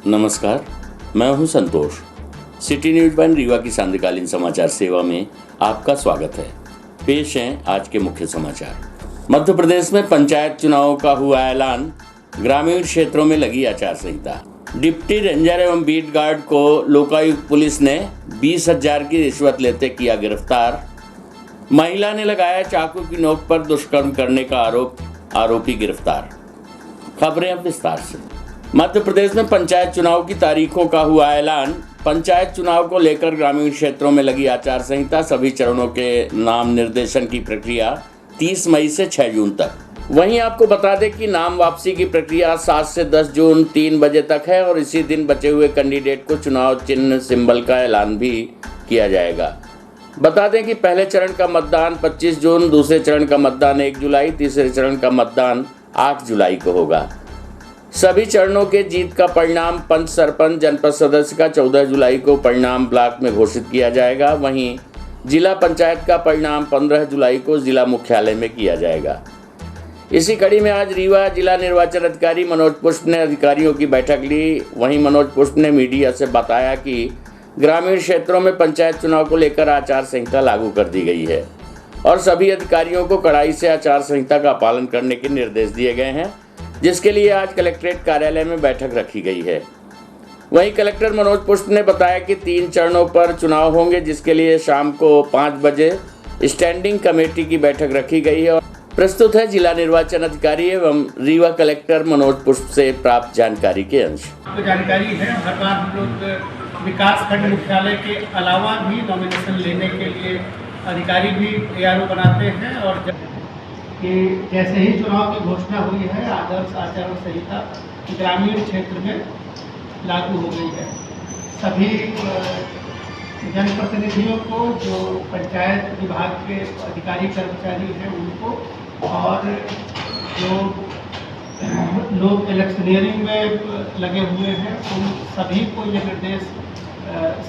नमस्कार, मैं हूं संतोष। सिटी न्यूज़ वन रीवा की सांध्यकालीन समाचार सेवा में आपका स्वागत है। पेश हैं आज के मुख्य समाचार। मध्य प्रदेश में पंचायत चुनावों का हुआ ऐलान, ग्रामीण क्षेत्रों में लगी आचार संहिता। डिप्टी रेंजर एवं बीट गार्ड को लोकायुक्त पुलिस ने 20,000 की रिश्वत लेते किया गिरफ्तार। महिला ने लगाया चाकू की नोक पर दुष्कर्म करने का आरोप, आरोपी गिरफ्तार। खबरें अब विस्तार से। मध्य प्रदेश में पंचायत चुनाव की तारीखों का हुआ ऐलान। पंचायत चुनाव को लेकर ग्रामीण क्षेत्रों में लगी आचार संहिता। सभी चरणों के नाम निर्देशन की प्रक्रिया 30 मई से 6 जून तक। वहीं आपको बता दें कि नाम वापसी की प्रक्रिया 7 से 10 जून 3 बजे तक है और इसी दिन बचे हुए कैंडिडेट को चुनाव चिन्ह सिंबल का ऐलान भी किया जाएगा। बता दें कि पहले चरण का मतदान 25 जून, दूसरे चरण का मतदान 1 जुलाई, तीसरे चरण का मतदान 8 जुलाई को होगा। सभी चरणों के जीत का परिणाम पंच, सरपंच, जनपद सदस्य का 14 जुलाई को परिणाम ब्लॉक में घोषित किया जाएगा। वहीं जिला पंचायत का परिणाम 15 जुलाई को जिला मुख्यालय में किया जाएगा। इसी कड़ी में आज रीवा जिला निर्वाचन अधिकारी मनोज पुष्प ने अधिकारियों की बैठक ली। वहीं मनोज पुष्प ने मीडिया से बताया कि ग्रामीण क्षेत्रों में पंचायत चुनाव को लेकर आचार संहिता लागू कर दी गई है और सभी अधिकारियों को कड़ाई से आचार संहिता का पालन करने के निर्देश दिए गए हैं, जिसके लिए आज कलेक्ट्रेट कार्यालय में बैठक रखी गई है। वहीं कलेक्टर मनोज पुष्प ने बताया कि 3 चरणों पर चुनाव होंगे, जिसके लिए शाम को 5 बजे स्टैंडिंग कमेटी की बैठक रखी गई है। प्रस्तुत है जिला निर्वाचन अधिकारी एवं रीवा कलेक्टर मनोज पुष्प से प्राप्त जानकारी के अंश। आपको जानकारी है, हर बार हम लोग विकास खंड मुख्यालय के अलावा भी नॉमिनेशन लेने के लिए अधिकारी भी ARO बनाते हैं और कि जैसे ही चुनाव की घोषणा हुई है, आदर्श आचार संहिता ग्रामीण क्षेत्र में लागू हो गई है। सभी जनप्रतिनिधियों को, जो पंचायत विभाग के अधिकारी कर्मचारी हैं उनको, और जो लोग इलेक्शनियरिंग में लगे हुए हैं उन सभी को ये निर्देश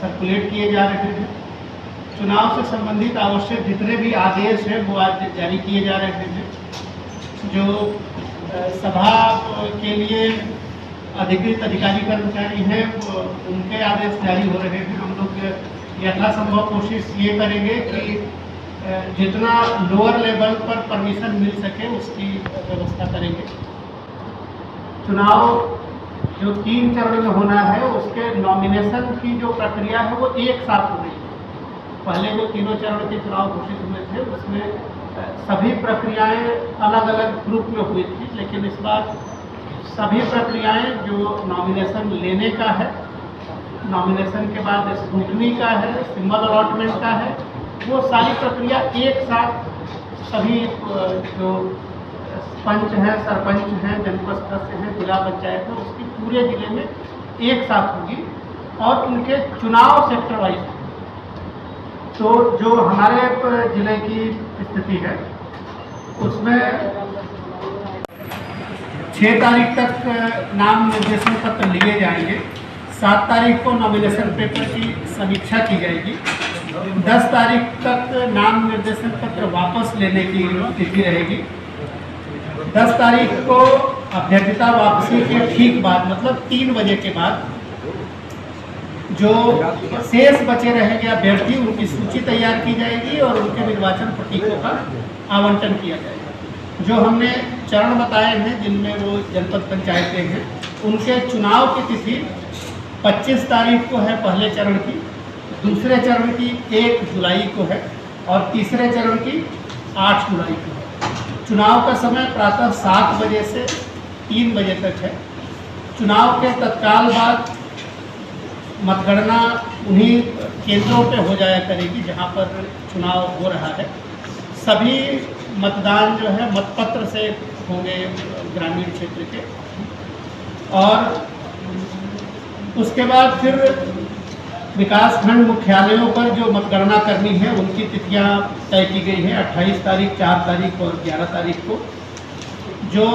सर्कुलेट किए जा रहे हैं। चुनाव से संबंधित आवश्यक जितने भी आदेश हैं वो आज जारी किए जा रहे हैं। जो सभा के लिए अधिकृत अधिकारी कर्मचारी हैं उनके आदेश जारी हो रहे हैं। हम लोग यथासंभव कोशिश ये करेंगे कि जितना लोअर लेवल पर परमिशन मिल सके उसकी व्यवस्था करेंगे। चुनाव जो 3 चरण में होना है उसके नॉमिनेशन की जो प्रक्रिया है वो एक साथ हो रही है। पहले जो तीनों चरण के चुनाव घोषित हुए थे उसमें सभी प्रक्रियाएं अलग अलग ग्रुप में हुई थी, लेकिन इस बार सभी प्रक्रियाएं जो नॉमिनेशन लेने का है, नॉमिनेशन के बाद स्क्रूटनी का है, सिंबल अलॉटमेंट का है, वो सारी प्रक्रिया एक साथ सभी जो पंच हैं, सरपंच हैं, जनपद सदस्य हैं, जिला पंचायत है, उसकी पूरे जिले में एक साथ होगी और उनके चुनाव सेक्टर वाइज। तो जो हमारे जिले की स्थिति है उसमें 6 तारीख तक नाम निर्देशन पत्र लिए जाएंगे। 7 तारीख को नॉमिनेशन पेपर की समीक्षा की जाएगी। 10 तारीख तक नाम निर्देशन पत्र वापस लेने की तिथि रहेगी। 10 तारीख को अभ्यर्थता वापसी के ठीक बाद, मतलब 3 बजे के बाद, जो शेष बचे रहेंगे अभ्यर्थी उनकी सूची तैयार की जाएगी और उनके निर्वाचन प्रतीकों का आवंटन किया जाएगा। जो हमने चरण बताए हैं जिनमें वो जनपद पंचायतें हैं, उनके चुनाव की तिथि 25 तारीख को है पहले चरण की, दूसरे चरण की 1 जुलाई को है और तीसरे चरण की 8 जुलाई को है। चुनाव का समय प्रातः 7 बजे से 3 बजे तक है। चुनाव के तत्काल बाद मतगणना उन्हीं केंद्रों पे हो जाया करेगी जहां पर चुनाव हो रहा है। सभी मतदान जो है मतपत्र से होंगे ग्रामीण क्षेत्र के, और उसके बाद फिर विकासखंड मुख्यालयों पर जो मतगणना करनी है उनकी तिथियां तय की गई हैं। 28 तारीख, 4 तारीख और 11 तारीख को जो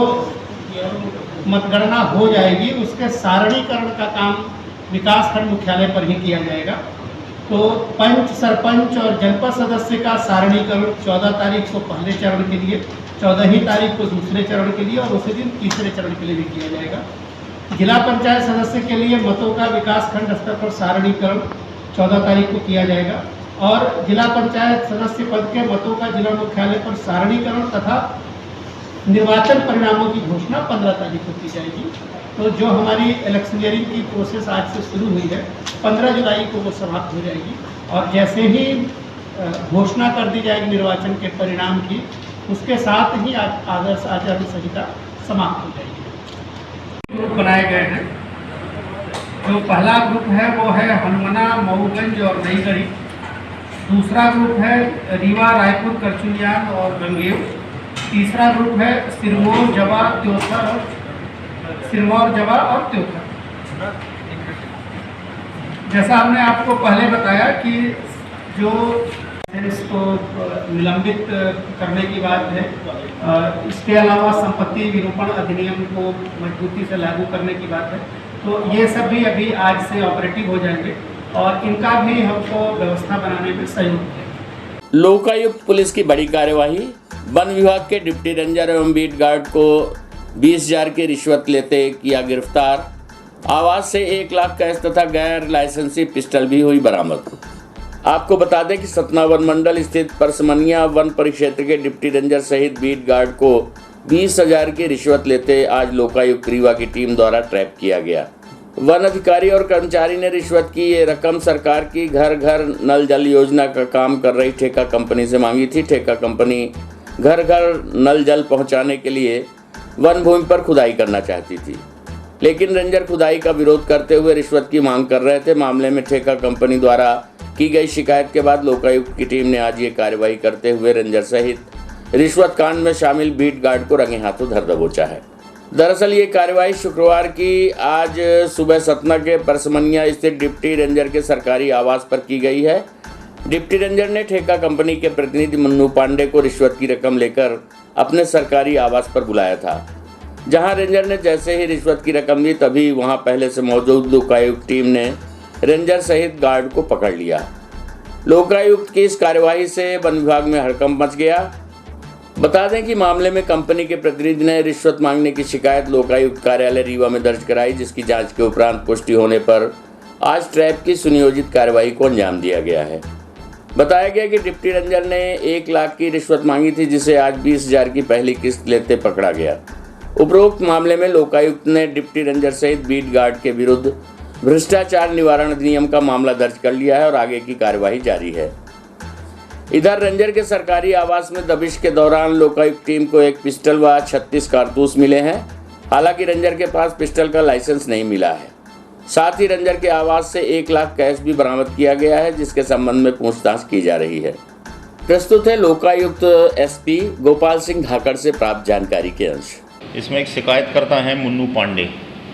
मतगणना हो जाएगी उसके सारणीकरण का काम विकासखंड मुख्यालय पर ही किया जाएगा। तो पंच, सरपंच और जनपद सदस्य का सारणीकरण 14 तारीख को पहले चरण के लिए, 14 तारीख को दूसरे चरण के लिए और उसी दिन तीसरे चरण के लिए भी किया जाएगा। जिला पंचायत सदस्य के लिए मतों का विकास खंड स्तर पर सारणीकरण 14 तारीख को किया जाएगा और जिला पंचायत सदस्य पद के मतों का जिला मुख्यालय पर सारणीकरण तथा निर्वाचन परिणामों की घोषणा 15 तारीख को की जाएगी। तो जो हमारी इलेक्शनियरिंग की प्रोसेस आज से शुरू हुई है 15 जुलाई को वो समाप्त हो जाएगी और जैसे ही घोषणा कर दी जाएगी निर्वाचन के परिणाम की उसके साथ ही आदर्श आचार संहिता समाप्त हो जाएगी। ग्रुप बनाए गए हैं। जो पहला ग्रुप है वो है हनुमना, मऊगंज और नईगढ़ी। दूसरा ग्रुप है रीवा, रायपुर, करचुलियान और गंगेव। तीसरा ग्रुप है सिरमौर, जवा, त्योथर। जैसा हमने आपको पहले बताया कि जो इसको निलंबित करने की बात है, इसके अलावा संपत्ति विरूपण अधिनियम को मजबूती से लागू करने की बात है, तो ये सब भी अभी आज से ऑपरेटिव हो जाएंगे और इनका भी हमको व्यवस्था बनाने में सहयोग है। लोकायुक्त पुलिस की बड़ी कार्यवाही। वन विभाग के डिप्टी रेंजर एवं बीट गार्ड को 20,000 की रिश्वत लेते किया गिरफ्तार। आवाज से 1 लाख कैश तथा गैर लाइसेंसी पिस्टल भी हुई बरामद। आपको बता दें कि सतना वन मंडल स्थित परसमनिया वन परिक्षेत्र के डिप्टी रेंजर सहित बीट गार्ड को 20,000 की रिश्वत लेते आज लोकायुक्त रीवा की टीम द्वारा ट्रैप किया गया। वन अधिकारी और कर्मचारी ने रिश्वत की ये रकम सरकार की घर घर नल जल योजना का काम कर रही ठेका कंपनी से मांगी थी। ठेका कंपनी घर घर नल जल पहुंचाने के लिए वन भूमि पर खुदाई करना चाहती थी, लेकिन रेंजर खुदाई का विरोध करते हुए रिश्वत की मांग कर रहे थे। मामले में ठेका कंपनी द्वारा की गई शिकायत के बाद लोकायुक्त की टीम ने आज ये कार्रवाई करते हुए रेंजर सहित रिश्वत कांड में शामिल बीट गार्ड को रंगे हाथों धर दबोचा है। दरअसल ये कार्रवाई शुक्रवार की आज सुबह सतना के परसमनिया स्थित डिप्टी रेंजर के सरकारी आवास पर की गई है। डिप्टी रेंजर ने ठेका कंपनी के प्रतिनिधि मन्नू पांडे को रिश्वत की रकम लेकर अपने सरकारी आवास पर बुलाया था। जहां रेंजर ने जैसे ही रिश्वत की रकम दी तभी वहां पहले से मौजूद लोकायुक्त टीम ने रेंजर सहित गार्ड को पकड़ लिया। लोकायुक्त की इस कार्यवाही से वन विभाग में हड़कंप मच गया। बता दें कि मामले में कंपनी के प्रतिनिधि ने रिश्वत मांगने की शिकायत लोकायुक्त कार्यालय रीवा में दर्ज कराई, जिसकी जांच के उपरांत पुष्टि होने पर आज ट्रैप की सुनियोजित कार्रवाई को अंजाम दिया गया है। बताया गया कि डिप्टी रेंजर ने 1 लाख की रिश्वत मांगी थी, जिसे आज 20,000 की पहली किस्त लेते पकड़ा गया। उपरोक्त मामले में लोकायुक्त ने डिप्टी रेंजर सहित बीट गार्ड के विरुद्ध भ्रष्टाचार निवारण अधिनियम का मामला दर्ज कर लिया है और आगे की कार्यवाही जारी है। इधर रेंजर के सरकारी आवास में दबिश के दौरान लोकायुक्त टीम को एक पिस्टल व 36 कारतूस मिले हैं। हालांकि रेंजर के पास पिस्टल का लाइसेंस नहीं मिला है। साथ ही रेंजर के आवास से 1 लाख कैश भी बरामद किया गया है, जिसके संबंध में पूछताछ की जा रही है। प्रस्तुत है लोकायुक्त एसपी गोपाल सिंह धाकड़ से प्राप्त जानकारी के अंश। इसमें एक शिकायतकर्ता है मन्नू पांडे।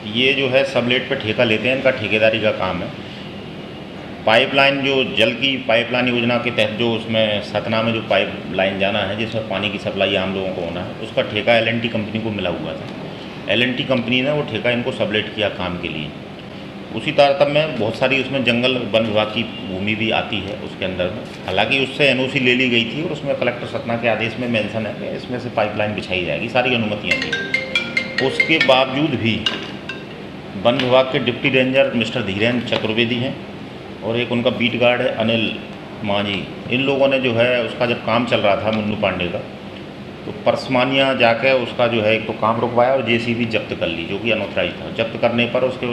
ये जो है सबलेट पे ठेका लेते हैं, इनका ठेकेदारी का काम है। पाइपलाइन जो जल की पाइपलाइन योजना के तहत जो उसमें सतना में जो पाइपलाइन जाना है, जिसमें पानी की सप्लाई आम लोगों को होना है, उसका ठेका L&T कंपनी को मिला हुआ था। L&T कंपनी ने वो ठेका इनको सबलेट किया काम के लिए। उसी तारतम्य में बहुत सारी उसमें जंगल वन विभाग की भूमि भी आती है उसके अंदर में। हालांकि उससे NOC ले ली गई थी और उसमें कलेक्टर सतना के आदेश में मेंशन है कि इसमें से पाइपलाइन बिछाई जाएगी, सारी अनुमतियाँ थी। उसके बावजूद भी वन विभाग के deputy ranger mister Dhirendra Chaturvedi हैं और एक उनका बीट गार्ड है अनिल मांझी। इन लोगों ने जो है उसका जब काम चल रहा था मन्नू पांडे का, तो परसमानिया जाकर उसका जो है एक तो काम रुकवाया और JCB जब्त कर ली, जो कि अनऑथराइज था। जब्त करने पर उसके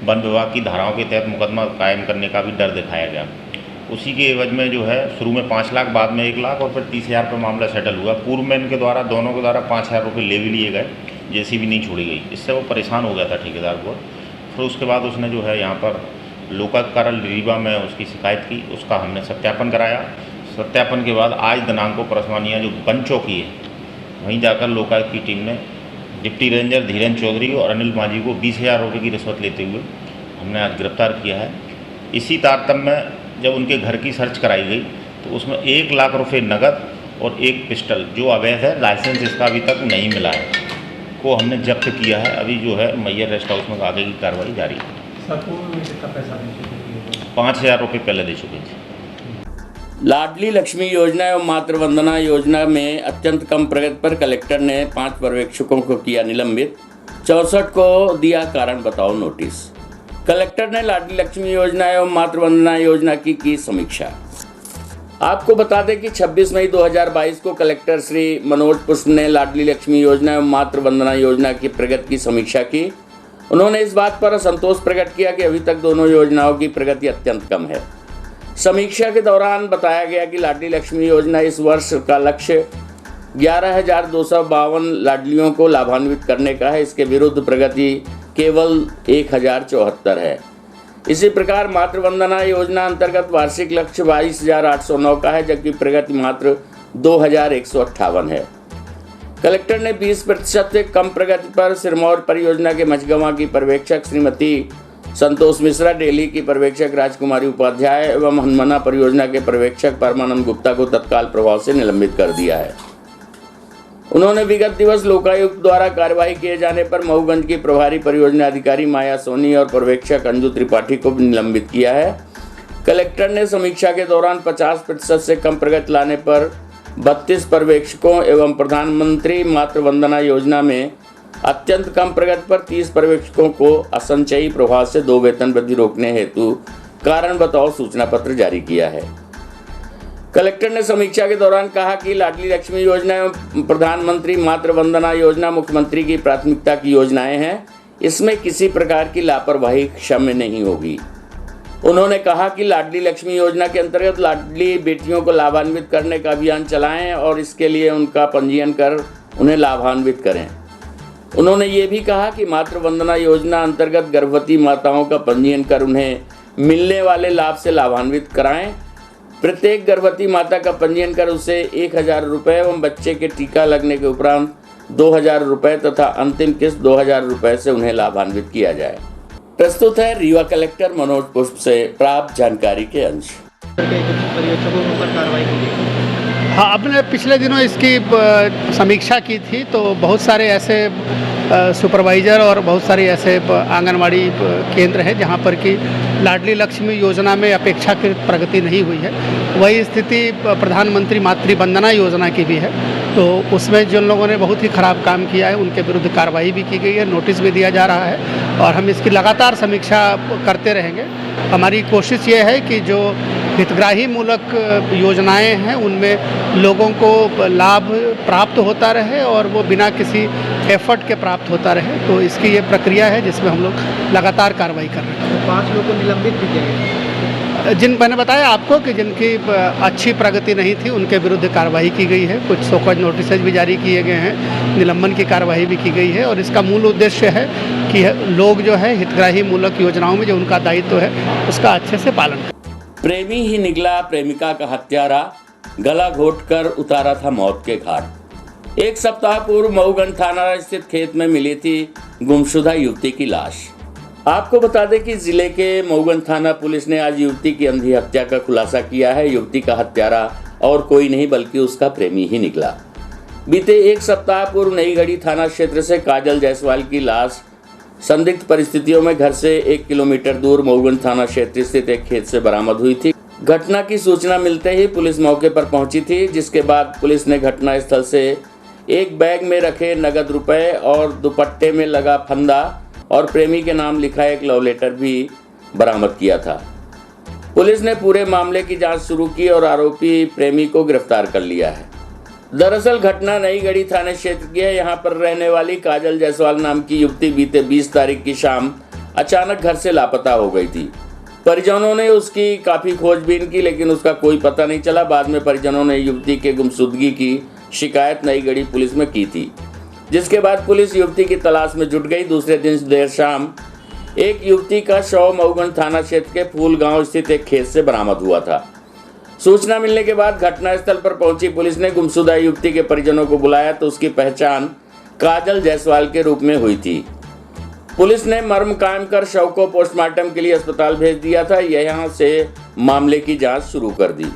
वन विभाग की धाराओं के तहत मुकदमा कायम करने का भी डर दिखाया गया। उसी के एवज में जो है शुरू में 5 लाख, बाद में 1 लाख और फिर 30,000 पर मामला सेटल हुआ। पूर्व में इनके द्वारा दोनों के द्वारा 5,000 रुपये ले भी लिए गए, JCB नहीं छोड़ी गई। इससे वो परेशान हो गया था ठेकेदार को। फिर उसके बाद उसने जो है यहाँ पर लोकायुक्त कार्यालय रीवा में उसकी शिकायत की, उसका हमने सत्यापन कराया। सत्यापन के बाद आज दिनांक को परसमानिया जो वन चौकी है वहीं जाकर लोकायुक्त की टीम ने डिप्टी रेंजर धीरेन्द्र चौधरी और अनिल मांझी को 20,000 रुपये की रिश्वत लेते हुए हमने आज गिरफ्तार किया है। इसी तारतम्य में जब उनके घर की सर्च कराई गई तो उसमें 1 लाख रुपये नकद और एक पिस्टल जो अवैध है, लाइसेंस इसका अभी तक नहीं मिला है, को हमने जब्त किया है। अभी जो है मैयर रेस्ट हाउस में आगे की कार्रवाई जारी है। 5,000 5,000 रुपये पहले दे चुके थे। लाडली लक्ष्मी योजना एवं मातृ वंदना योजना में अत्यंत कम प्रगति पर कलेक्टर ने 5 पर्यवेक्षकों को किया निलंबित, 64 को दिया कारण बताओ नोटिस। कलेक्टर ने लाडली लक्ष्मी योजना एवं मातृ वंदना योजना की समीक्षा। आपको बता दें कि 26 मई 2022 को कलेक्टर श्री मनोज पुष्प ने लाडली लक्ष्मी योजना एवं मातृ वंदना योजना की प्रगति की समीक्षा की। उन्होंने इस बात पर असंतोष प्रकट किया कि अभी तक दोनों योजनाओं की प्रगति अत्यंत कम है। समीक्षा के दौरान बताया गया कि लाडली लक्ष्मी योजना इस वर्ष का लक्ष्य 11,252 लाडलियों को लाभान्वित करने का है। इसके विरुद्ध प्रगति केवल 1,074 है। इसी प्रकार मातृ वंदना योजना अंतर्गत वार्षिक लक्ष्य 22,809 का है, जबकि प्रगति मात्र 2,158 है। कलेक्टर ने 20% से कम प्रगति पर सिरमौर परियोजना के मझगवां की पर्यवेक्षक श्रीमती संतोष मिश्रा, डेली की पर्यवेक्षक राजकुमारी उपाध्याय एवं हनुमाना परियोजना के पर्यवेक्षक परमानंद गुप्ता को तत्काल प्रभाव से निलंबित कर दिया है। उन्होंने विगत दिवस लोकायुक्त द्वारा कार्यवाही किए जाने पर मऊगंज की प्रभारी परियोजना अधिकारी माया सोनी और पर्यवेक्षक अंजू त्रिपाठी को भी निलंबित किया है। कलेक्टर ने समीक्षा के दौरान 50% से कम प्रगति लाने पर 32 पर्यवेक्षकों एवं प्रधानमंत्री मातृ वंदना योजना में अत्यंत कम प्रगति पर 30 पर्यवेक्षकों को असंचयी प्रभाव से 2 वेतन वृद्धि रोकने हेतु कारण बताओ सूचना पत्र जारी किया है। कलेक्टर ने समीक्षा के दौरान कहा कि लाडली लक्ष्मी योजना एवं प्रधानमंत्री मातृ वंदना योजना मुख्यमंत्री की प्राथमिकता की योजनाएं हैं। इसमें किसी प्रकार की लापरवाही क्षम्य नहीं होगी। उन्होंने कहा कि लाडली लक्ष्मी योजना के अंतर्गत लाडली बेटियों को लाभान्वित करने का अभियान चलाएं और इसके लिए उनका पंजीयन कर उन्हें लाभान्वित करें। उन्होंने ये भी कहा कि मातृ वंदना योजना अंतर्गत गर्भवती माताओं का पंजीयन कर उन्हें मिलने वाले लाभ से लाभान्वित कराएं। प्रत्येक गर्भवती माता का पंजीयन कर उसे 1,000 रुपये एवं बच्चे के टीका लगने के उपरांत 2,000 रुपये तथा अंतिम किस्त 2,000 रुपये से उन्हें लाभान्वित किया जाए। प्रस्तुत है रीवा कलेक्टर मनोज पुष्प से प्राप्त जानकारी के अंश। हाँ, अपने पिछले दिनों इसकी समीक्षा की थी, तो बहुत सारे ऐसे सुपरवाइज़र और बहुत सारे ऐसे आंगनवाड़ी केंद्र हैं जहाँ पर कि लाडली लक्ष्मी योजना में अपेक्षाकृत प्रगति नहीं हुई है। वही स्थिति प्रधानमंत्री मातृ वंदना योजना की भी है। तो उसमें जिन लोगों ने बहुत ही ख़राब काम किया है उनके विरुद्ध कार्रवाई भी की गई है, नोटिस भी दिया जा रहा है और हम इसकी लगातार समीक्षा करते रहेंगे। हमारी कोशिश ये है कि जो हितग्राही मूलक योजनाएं हैं उनमें लोगों को लाभ प्राप्त होता रहे और वो बिना किसी एफर्ट के प्राप्त होता रहे। तो इसकी ये प्रक्रिया है जिसमें हम लोग लगातार कार्रवाई कर रहे हैं। 5 लोगों को निलंबित भी किया गया। जिन मैंने बताया आपको कि जिनकी अच्छी प्रगति नहीं थी उनके विरुद्ध कार्रवाई की गई है। कुछ सोकज नोटिस भी जारी किए गए हैं, निलंबन की कार्रवाई भी की गई है और इसका मूल उद्देश्य है कि लोग जो है हितग्राही मूलक योजनाओं में जो उनका दायित्व है उसका अच्छे से पालन करें। प्रेमी ही निकला प्रेमिका का हत्यारा, गला घोटकर उतारा था मौत के घाट। एक सप्ताह पूर्व मऊगंज थाना स्थित खेत में मिली थी गुमशुदा युवती की लाश। आपको बता दें कि जिले के मऊगंज थाना पुलिस ने आज युवती की अंधी हत्या का खुलासा किया है। युवती का हत्यारा और कोई नहीं बल्कि उसका प्रेमी ही निकला। बीते एक सप्ताह पूर्व नई गढ़ी थाना क्षेत्र से काजल जायसवाल की लाश संदिग्ध परिस्थितियों में घर से 1 किलोमीटर दूर मऊगंज थाना क्षेत्र स्थित एक खेत से बरामद हुई थी। घटना की सूचना मिलते ही पुलिस मौके पर पहुंची थी, जिसके बाद पुलिस ने घटना स्थल से एक बैग में रखे नगद रुपए और दुपट्टे में लगा फंदा और प्रेमी के नाम लिखा एक लव लेटर भी बरामद किया था। पुलिस ने पूरे मामले की जांच शुरू की और आरोपी प्रेमी को गिरफ्तार कर लिया है। दरअसल घटना नई गढ़ी थाना क्षेत्र की है। यहाँ पर रहने वाली काजल जायसवाल नाम की युवती बीते 20 तारीख की शाम अचानक घर से लापता हो गई थी। परिजनों ने उसकी काफ़ी खोजबीन की लेकिन उसका कोई पता नहीं चला। बाद में परिजनों ने युवती के गुमशुदगी की शिकायत नई गढ़ी पुलिस में की थी, जिसके बाद पुलिस युवती की तलाश में जुट गई। दूसरे दिन देर शाम एक युवती का शव मऊगंज थाना क्षेत्र के फूल गांव स्थित एक खेत से बरामद हुआ था। सूचना मिलने के बाद घटनास्थल पर पहुंची पुलिस ने गुमशुदा युवती के परिजनों को बुलाया तो उसकी पहचान काजल जायसवाल के रूप में हुई थी। पुलिस ने मर्म कायम कर शव को पोस्टमार्टम के लिए अस्पताल भेज दिया था। यहां से मामले की जांच शुरू कर दी।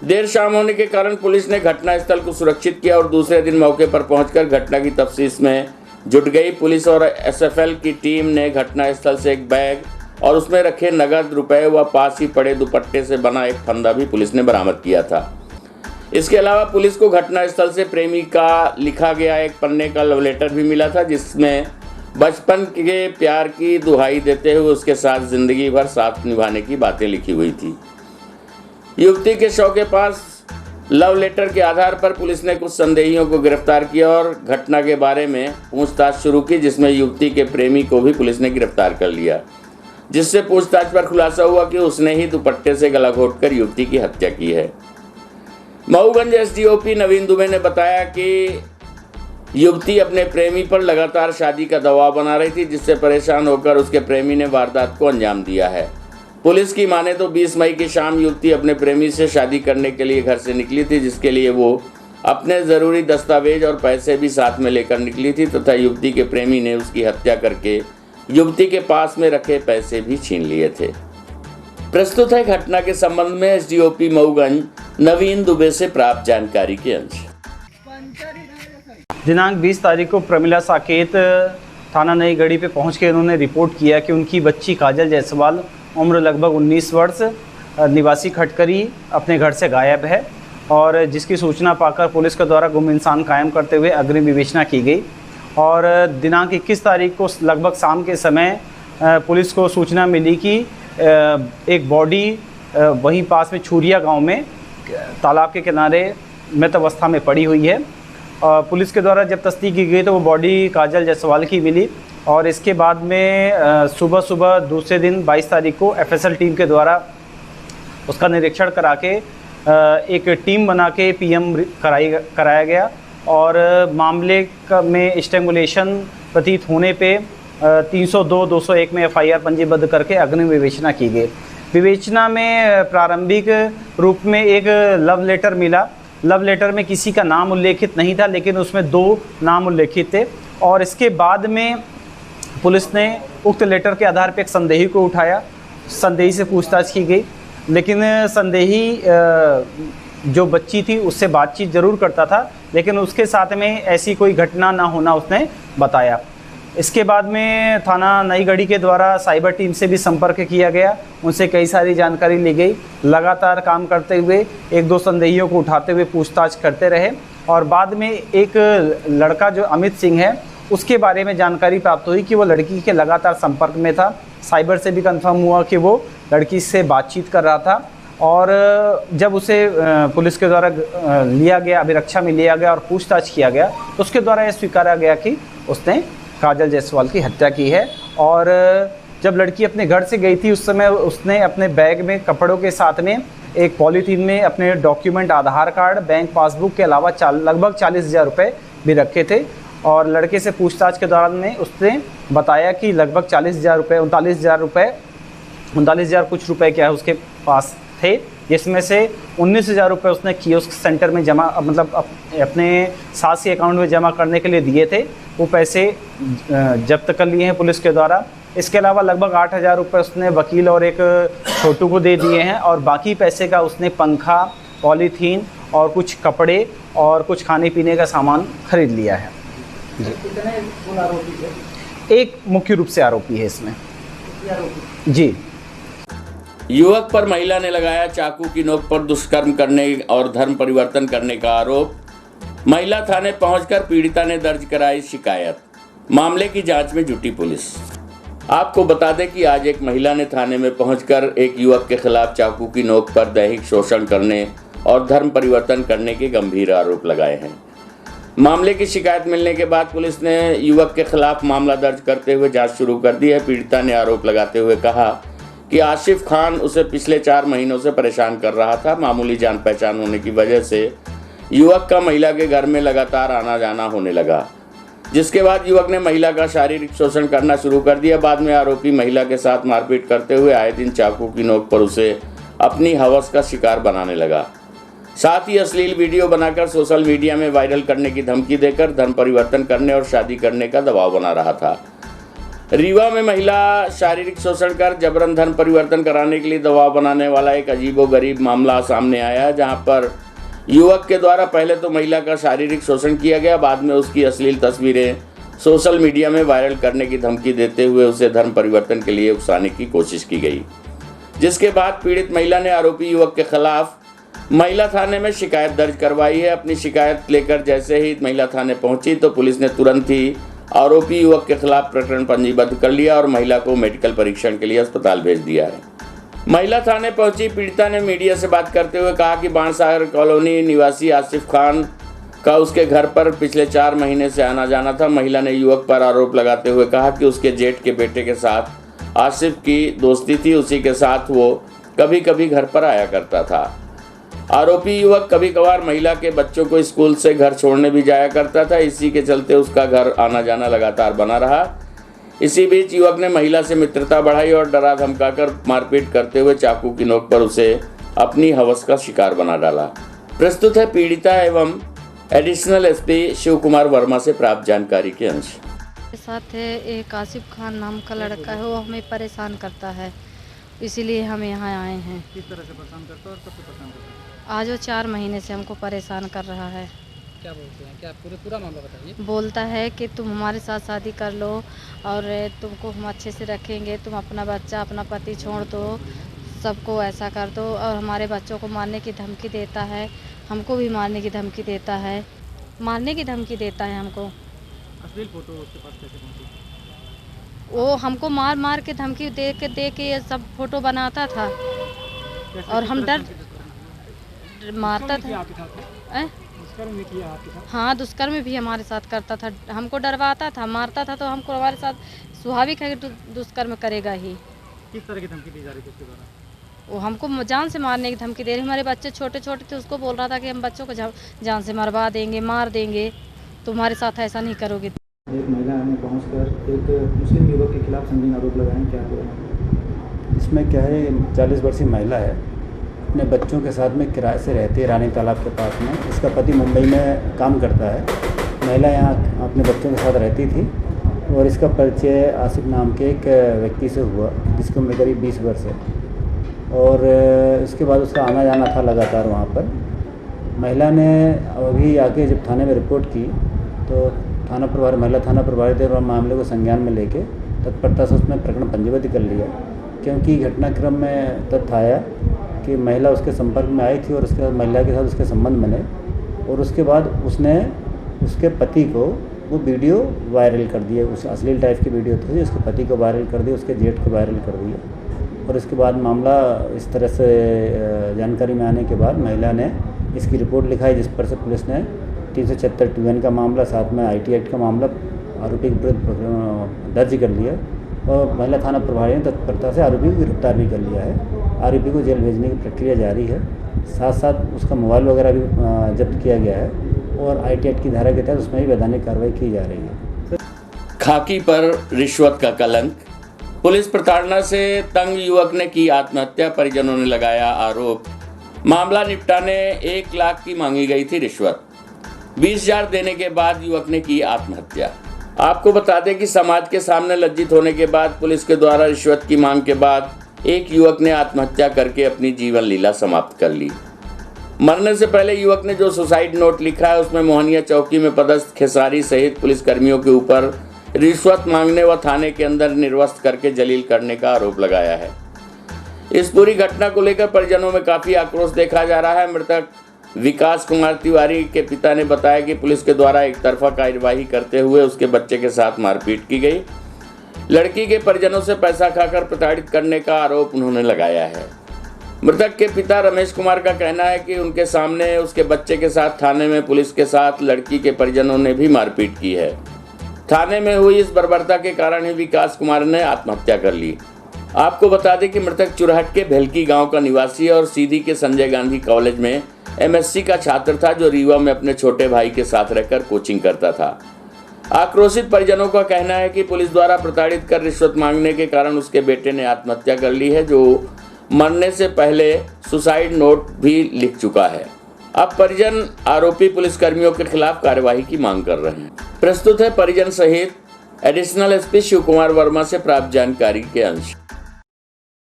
देर शाम होने के कारण पुलिस ने घटनास्थल को सुरक्षित किया और दूसरे दिन मौके पर पहुंचकर घटना की तफ्तीश में जुट गई। पुलिस और एसएफएल की टीम ने घटनास्थल से एक बैग और उसमें रखे नगद रुपए व पास ही पड़े दुपट्टे से बना एक फंदा भी पुलिस ने बरामद किया था। इसके अलावा पुलिस को घटनास्थल से प्रेमी का लिखा गया एक पन्ने का लव लेटर भी मिला था, जिसमें बचपन के प्यार की दुहाई देते हुए उसके साथ जिंदगी भर साथ निभाने की बातें लिखी हुई थी। युवती के शव के पास लव लेटर के आधार पर पुलिस ने कुछ संदेहियों को गिरफ्तार किया और घटना के बारे में पूछताछ शुरू की, जिसमें युवती के प्रेमी को भी पुलिस ने गिरफ्तार कर लिया, जिससे पूछताछ पर खुलासा हुआ कि उसने ही दुपट्टे से गला घोंटकर युवती की हत्या की है। मऊगंज एसडीओपी नवीन दुबे ने बताया कि युवती अपने प्रेमी पर लगातार शादी का दबाव बना रही थी, जिससे परेशान होकर उसके प्रेमी ने वारदात को अंजाम दिया है। पुलिस की माने तो 20 मई की शाम युवती अपने प्रेमी से शादी करने के लिए घर से निकली थी, जिसके लिए वो अपने ज़रूरी दस्तावेज और पैसे भी साथ में लेकर निकली थी तथा युवती के प्रेमी ने उसकी हत्या करके युवती के पास में रखे पैसे भी छीन लिए थे। प्रस्तुत है घटना के संबंध में एसडीओपी मऊगंज नवीन दुबे से प्राप्त जानकारी के अंश। दिनांक 20 तारीख को प्रमिला साकेत थाना नई गढ़ी पे पहुंच के उन्होंने रिपोर्ट किया कि उनकी बच्ची काजल जायसवाल उम्र लगभग 19 वर्ष निवासी खटकरी अपने घर से गायब है और जिसकी सूचना पाकर पुलिस के द्वारा गुम इंसान कायम करते हुए अग्रिम विवेचना की गई। और दिनांक 21 तारीख को लगभग शाम के समय पुलिस को सूचना मिली कि एक बॉडी वहीं पास में छुरिया गांव में तालाब के किनारे मृत अवस्था में पड़ी हुई है। पुलिस के द्वारा जब तस्दीक की गई तो वो बॉडी काजल जायसवाल की मिली और इसके बाद में सुबह दूसरे दिन 22 तारीख को एफएसएल टीम के द्वारा उसका निरीक्षण करा के एक टीम बना के पीएम कराया गया और मामले में स्ट्रैंगुलेशन प्रतीत होने पे 302-201 में एफआईआर पंजीबद्ध करके अग्रिम विवेचना की गई। विवेचना में प्रारंभिक रूप में एक लव लेटर मिला। लव लेटर में किसी का नाम उल्लेखित नहीं था, लेकिन उसमें 2 नाम उल्लेखित थे और इसके बाद में पुलिस ने उक्त लेटर के आधार पर एक संदेही को उठाया। संदेही से पूछताछ की गई, लेकिन संदेही जो बच्ची थी उससे बातचीत ज़रूर करता था, लेकिन उसके साथ में ऐसी कोई घटना ना होना उसने बताया। इसके बाद में थाना नई गढ़ी के द्वारा साइबर टीम से भी संपर्क किया गया, उनसे कई सारी जानकारी ली गई। लगातार काम करते हुए 1-2 संदेहियों को उठाते हुए पूछताछ करते रहे और बाद में एक लड़का जो अमित सिंह है उसके बारे में जानकारी प्राप्त हुई कि वो लड़की के लगातार संपर्क में था। साइबर से भी कंफर्म हुआ कि वो लड़की से बातचीत कर रहा था और जब उसे पुलिस के द्वारा लिया गया, अभिरक्षा में लिया गया और पूछताछ किया गया तो उसके द्वारा यह स्वीकारा गया कि उसने काजल जायसवाल की हत्या की है। और जब लड़की अपने घर से गई थी उस समय उसने अपने बैग में कपड़ों के साथ में एक पॉलीथीन में अपने डॉक्यूमेंट, आधार कार्ड, बैंक पासबुक के अलावा लगभग 40,000 रुपये भी रखे थे और लड़के से पूछताछ के दौरान में उसने बताया कि लगभग 40,000 रुपये, 39,000 कुछ रुपए क्या है उसके पास थे, जिसमें से 19,000 रुपये उसने कियोस्क सेंटर में जमा, मतलब अपने सास के अकाउंट में जमा करने के लिए दिए थे। वो पैसे जब्त कर लिए हैं पुलिस के द्वारा। इसके अलावा लगभग 8,000 रुपये उसने वकील और एक छोटू को दे दिए हैं और बाकी पैसे का उसने पंखा, पॉलीथीन और कुछ कपड़े और कुछ खाने पीने का सामान खरीद लिया है। एक मुख्य रूप से आरोपी है इसमें जी। युवक पर महिला ने लगाया चाकू की नोक पर दुष्कर्म करने और धर्म परिवर्तन करने का आरोप। महिला थाने पहुंचकर पीड़िता ने दर्ज कराई शिकायत। मामले की जांच में जुटी पुलिस। आपको बता दें कि आज एक महिला ने थाने में पहुंचकर एक युवक के खिलाफ चाकू की नोक पर दैहिक शोषण करने और धर्म परिवर्तन करने के गंभीर आरोप लगाए हैं। मामले की शिकायत मिलने के बाद पुलिस ने युवक के खिलाफ मामला दर्ज करते हुए जांच शुरू कर दी है। पीड़िता ने आरोप लगाते हुए कहा कि आसिफ खान उसे पिछले 4 महीनों से परेशान कर रहा था। मामूली जान पहचान होने की वजह से युवक का महिला के घर में लगातार आना जाना होने लगा, जिसके बाद युवक ने महिला का शारीरिक शोषण करना शुरू कर दिया। बाद में आरोपी महिला के साथ मारपीट करते हुए आए दिन चाकू की नोक पर उसे अपनी हवस का शिकार बनाने लगा। साथ ही अश्लील वीडियो बनाकर सोशल मीडिया में वायरल करने की धमकी देकर धर्म परिवर्तन करने और शादी करने का दबाव बना रहा था। रीवा में महिला शारीरिक शोषण कर जबरन धर्म परिवर्तन कराने के लिए दबाव बनाने वाला एक अजीबोगरीब मामला सामने आया, जहां पर युवक के द्वारा पहले तो महिला का शारीरिक शोषण किया गया, बाद में उसकी अश्लील तस्वीरें सोशल मीडिया में वायरल करने की धमकी देते हुए उसे धर्म परिवर्तन के लिए उकसाने की कोशिश की गई, जिसके बाद पीड़ित महिला ने आरोपी युवक के खिलाफ महिला थाने में शिकायत दर्ज करवाई है। अपनी शिकायत लेकर जैसे ही महिला थाने पहुंची तो पुलिस ने तुरंत ही आरोपी युवक के खिलाफ प्रकरण पंजीबद्ध कर लिया और महिला को मेडिकल परीक्षण के लिए अस्पताल भेज दिया है। महिला थाने पहुंची पीड़िता ने मीडिया से बात करते हुए कहा कि बाणसागर कॉलोनी निवासी आसिफ खान का उसके घर पर पिछले 4 महीने से आना जाना था। महिला ने युवक पर आरोप लगाते हुए कहा कि उसके जेठ के बेटे के साथ आसिफ की दोस्ती थी, उसी के साथ वो कभी कभी घर पर आया करता था। आरोपी युवक कभी कभार महिला के बच्चों को स्कूल से घर छोड़ने भी जाया करता था, इसी के चलते उसका घर आना जाना लगातार बना रहा। इसी बीच युवक ने महिला से मित्रता बढ़ाई और डरा धमकाकर मारपीट करते हुए चाकू की नोक पर उसे अपनी हवस का शिकार बना डाला। प्रस्तुत है पीड़िता एवं एडिशनल एसपी शिव कुमार वर्मा से प्राप्त जानकारी के अंश। के साथ है एक आसिफ खान नाम का लड़का है, वो हमें परेशान करता है, इसीलिए हम यहाँ आए हैं। किस तरह से परेशान करता है और कब से परेशान करता है? आज वो 4 महीने से हमको परेशान कर रहा है। क्या बोलते हैं, क्या पूरा मामला बताइए। बोलता है कि तुम हमारे साथ शादी कर लो और तुमको हम अच्छे से रखेंगे, तुम अपना बच्चा अपना पति छोड़ दो, सबको ऐसा कर दो, और हमारे बच्चों को मारने की धमकी देता है, हमको भी मारने की धमकी देता है, मारने की धमकी देता है हमको। अश्लील फोटो उसके पास कैसे पहुंची? वो हमको मार मार के धमकी दे के ये सब फोटो बनाता था और हम डर मारता था। दुष्कर्म भी किया आपके साथ? हाँ, दुष्कर्म भी हमारे साथ करता था, हमको डरवाता था, मारता था, तो हमको हमारे साथ स्वाभाविक है कि दुष्कर्म करेगा ही। किस तरह की धमकी दी जा रही थी उसके द्वारा? वो हमको जान से मारने की धमकी दे रही। हमारे बच्चे छोटे छोटे थे, उसको बोल रहा था कि हम बच्चों को जान से मरवा देंगे, मार देंगे, तुम्हारे साथ ऐसा नहीं करोगे। एक महिला ने पहुंचकर एक मुस्लिम युवक के खिलाफ संगीन आरोप लगाए, क्या करें? इसमें क्या है, 40 वर्षीय महिला है, अपने बच्चों के साथ में किराए से रहती है रानी तालाब के पास में। इसका पति मुंबई में काम करता है, महिला यहाँ अपने बच्चों के साथ रहती थी और इसका परिचय आसिफ नाम के एक व्यक्ति से हुआ जिसकी उम्र करीब 20 वर्ष है और इसके बाद उसका आना जाना था लगातार वहाँ पर। महिला ने अभी आके जब थाने में रिपोर्ट की तो महिला थाना प्रभारी थे और मामले को संज्ञान में लेके तत्परता से उसमें प्रकरण पंजीबद्ध कर लिया, क्योंकि घटनाक्रम में तथ्य आया कि महिला उसके संपर्क में आई थी और उसके महिला के साथ उसके संबंध बने और उसके बाद उसने उसके पति को वो वीडियो वायरल कर दिया। उस अश्लील टाइप की वीडियो थी, उसके पति को वायरल कर दिया, उसके जेठ को वायरल कर दिया और इसके बाद मामला इस तरह से जानकारी में आने के बाद महिला ने इसकी रिपोर्ट लिखाई, जिस पर से पुलिस ने 376 TN का मामला साथ में IT एक्ट का मामला आरोपी के विरुद्ध दर्ज कर लिया और महिला थाना प्रभारी ने तत्परता से आरोपी को गिरफ्तार भी कर लिया है। आरोपी को जेल भेजने की प्रक्रिया जारी है, साथ साथ उसका मोबाइल वगैरह भी जब्त किया गया है और IT एक्ट की धारा के तहत उसमें भी वैधानिक कार्रवाई की जा रही है। खाकी पर रिश्वत का कलंक, पुलिस प्रताड़ना से तंग युवक ने की आत्महत्या, परिजनों ने लगाया आरोप। मामला निपटाने 1 लाख की मांगी गई थी रिश्वत, 20,000 देने के बाद युवक ने की आत्महत्या। आपको बता दें कि समाज के सामने लज्जित होने के बाद पुलिस के द्वारा रिश्वत की मांग के बाद एक युवक ने आत्महत्या करके अपनी जीवन लीला समाप्त कर ली। मरने से पहले युवक ने जो सुसाइड नोट लिखा है उसमें मोहनिया चौकी में पदस्थ खेसारी सहित पुलिसकर्मियों के ऊपर रिश्वत मांगने व थाने के अंदर निर्वस्त करके जलील करने का आरोप लगाया है। इस पूरी घटना को लेकर परिजनों में काफी आक्रोश देखा जा रहा है। मृतक विकास कुमार तिवारी के पिता ने बताया कि पुलिस के द्वारा एक तरफा कार्यवाही करते हुए उसके बच्चे के साथ मारपीट की गई। लड़की के परिजनों से पैसा खाकर प्रताड़ित करने का आरोप उन्होंने लगाया है। मृतक के पिता रमेश कुमार का कहना है कि उनके सामने उसके बच्चे के साथ थाने में पुलिस के साथ लड़की के परिजनों ने भी मारपीट की है। थाने में हुई इस बर्बरता के कारण ही विकास कुमार ने आत्महत्या कर ली। आपको बता दें कि मृतक चुरहट के भेलकी गांव का निवासी और सीधी के संजय गांधी कॉलेज में MSc का छात्र था, जो रीवा में अपने छोटे भाई के साथ रहकर कोचिंग करता था। आक्रोशित परिजनों का कहना है कि पुलिस द्वारा प्रताड़ित कर रिश्वत मांगने के कारण उसके बेटे ने आत्महत्या कर ली है, जो मरने से पहले सुसाइड नोट भी लिख चुका है। अब परिजन आरोपी पुलिसकर्मियों के खिलाफ कार्यवाही की मांग कर रहे हैं। प्रस्तुत है परिजन सहित एडिशनल SP शिव कुमार वर्मा से प्राप्त जानकारी के अंश।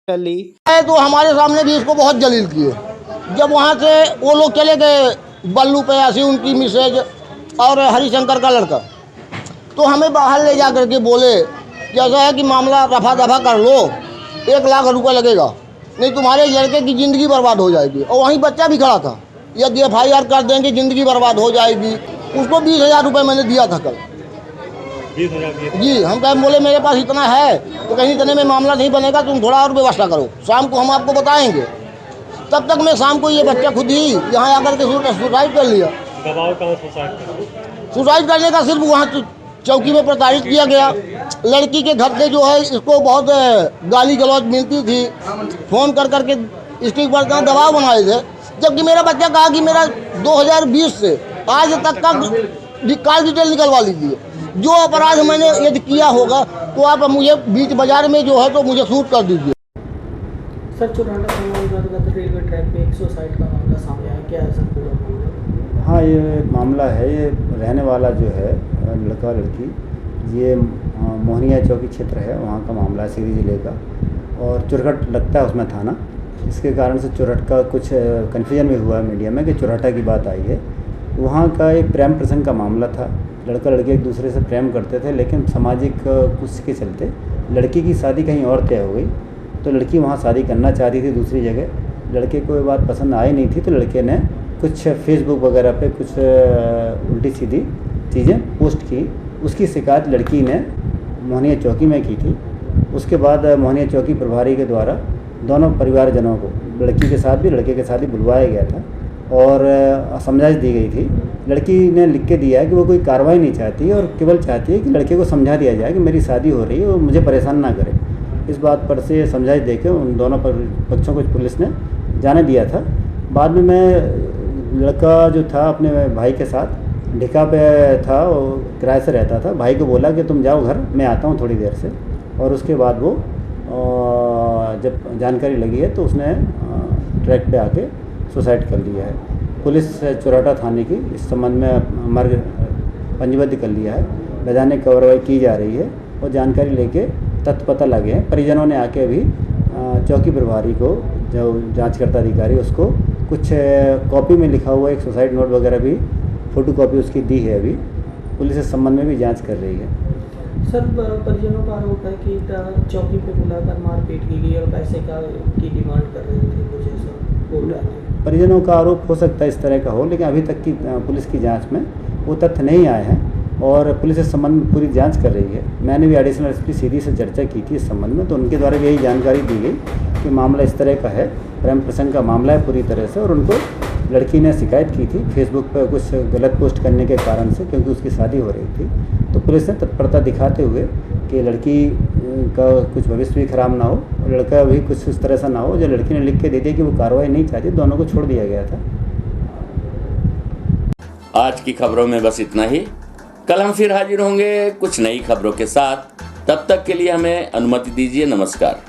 तो हमारे सामने भी इसको बहुत जलील किए। जब वहाँ से वो लोग चले गए बल्लू पे, ऐसी उनकी मिसेज और हरिशंकर का लड़का, तो हमें बाहर ले जा करके बोले कि ऐसा है कि मामला रफा दफा कर लो, 1 लाख रुपए लगेगा, नहीं तुम्हारे लड़के की ज़िंदगी बर्बाद हो जाएगी। और वहीं बच्चा भी खड़ा था, यदि FIR कर देंगे ज़िंदगी बर्बाद हो जाएगी। उसको 20,000 रुपये मैंने दिया था कल। 20,000 जी, हम कहे बोले मेरे पास इतना है, तो कहीं इतने में मामला नहीं बनेगा, तुम थोड़ा और व्यवस्था करो, शाम को हम आपको बताएंगे। तब तक मैं शाम को ये बच्चा खुद ही यहाँ आकर के सुसाइड कर लिया। दबाव कहाँ सुसाइड सुसाइड करने का सिर्फ वहाँ चौकी में प्रताड़ित किया गया। लड़की के घर से जो है इसको बहुत गाली गलौज मिलती थी, फ़ोन कर करके इसके ऊपर दबाव बनाए थे। जबकि मेरा बच्चा कहा कि मेरा 2020 से आज तक का कार डिटेल निकलवा लीजिए, जो अपराध मैंने यदि किया होगा तो आप मुझे बीच बाजार में जो है तो मुझे शूट कर दीजिए। सर, चुराना संभाल रेलवे ट्रैक पे एक सुसाइड का मामला सामने आया, क्या है सर पूरा मामला? हाँ, ये मामला है, ये रहने वाला जो है लड़का लड़की, ये मोहनिया चौकी क्षेत्र है, वहाँ का मामला है, सीधी जिले का। और चुरहट लगता है उसमें थाना, इसके कारण से चुरहट का कुछ कन्फ्यूजन भी हुआ है मीडिया में कि चुरहटा की बात आई है। वहाँ का एक प्रेम प्रसंग का मामला था, लड़का लड़की एक दूसरे से प्रेम करते थे, लेकिन सामाजिक कुछ के चलते लड़की की शादी कहीं और तय हो गई। तो लड़की वहाँ शादी करना चाहती थी दूसरी जगह, लड़के को ये बात पसंद आई नहीं थी, तो लड़के ने कुछ फेसबुक वगैरह पे कुछ उल्टी सीधी चीज़ें पोस्ट की। उसकी शिकायत लड़की ने मोहनिया चौकी में की थी। उसके बाद मोहनिया चौकी प्रभारी के द्वारा दोनों परिवारजनों को, लड़की के साथ भी लड़के के साथ भी बुलवाया गया था और समझाइश दी गई थी। लड़की ने लिख के दिया है कि वो कोई कार्रवाई नहीं चाहती और केवल चाहती है कि लड़के को समझा दिया जाए कि मेरी शादी हो रही है और मुझे परेशान ना करे। इस बात पर से समझाइश देके उन दोनों पक्षों को पुलिस ने जाने दिया था। बाद में मैं लड़का जो था अपने भाई के साथ ढिका पे था, वो किराए से रहता था, भाई को बोला कि तुम जाओ घर, मैं आता हूँ थोड़ी देर से। और उसके बाद वो जब जानकारी लगी है तो उसने ट्रैक पे आके सुसाइड कर लिया है। पुलिस चुराटा थाने की इस संबंध में मार्ग पंजीबद्ध कर लिया है, वैधानिक कार्रवाई की जा रही है और जानकारी लेके तथ्य पता लगे हैं। परिजनों ने आके अभी चौकी प्रभारी को, जो जांचकर्ता अधिकारी, उसको कुछ कॉपी में लिखा हुआ एक सुसाइड नोट वगैरह भी फोटो कॉपी उसकी दी है। अभी पुलिस इस संबंध में भी जांच कर रही है। सर, परिजनों का आरोप है कि चौकी पे बुलाकर मारपीट की गई और पैसे की डिमांड कर रहे थे, कुछ ऐसा बोल रहे हैं। परिजनों का आरोप हो सकता है इस तरह का हो, लेकिन अभी तक की पुलिस की जांच में वो तथ्य नहीं आए हैं और पुलिस इस संबंध में पूरी जांच कर रही है। मैंने भी एडिशनल एसपी सीधी से चर्चा की थी इस संबंध में, तो उनके द्वारा यही जानकारी दी गई कि मामला इस तरह का है, प्रेम प्रसंग का मामला है पूरी तरह से। और उनको लड़की ने शिकायत की थी फेसबुक पर कुछ गलत पोस्ट करने के कारण से, क्योंकि उसकी शादी हो रही थी। तो पुलिस ने तत्परता दिखाते हुए कि लड़की का कुछ भविष्य भी खराब ना हो और लड़का भी कुछ उस तरह से ना हो, जो लड़की ने लिख के दे दिया कि वो कार्रवाई नहीं चाहती, दोनों को छोड़ दिया गया था। आज की खबरों में बस इतना ही। कल हम फिर हाजिर होंगे कुछ नई खबरों के साथ। तब तक के लिए हमें अनुमति दीजिए। नमस्कार।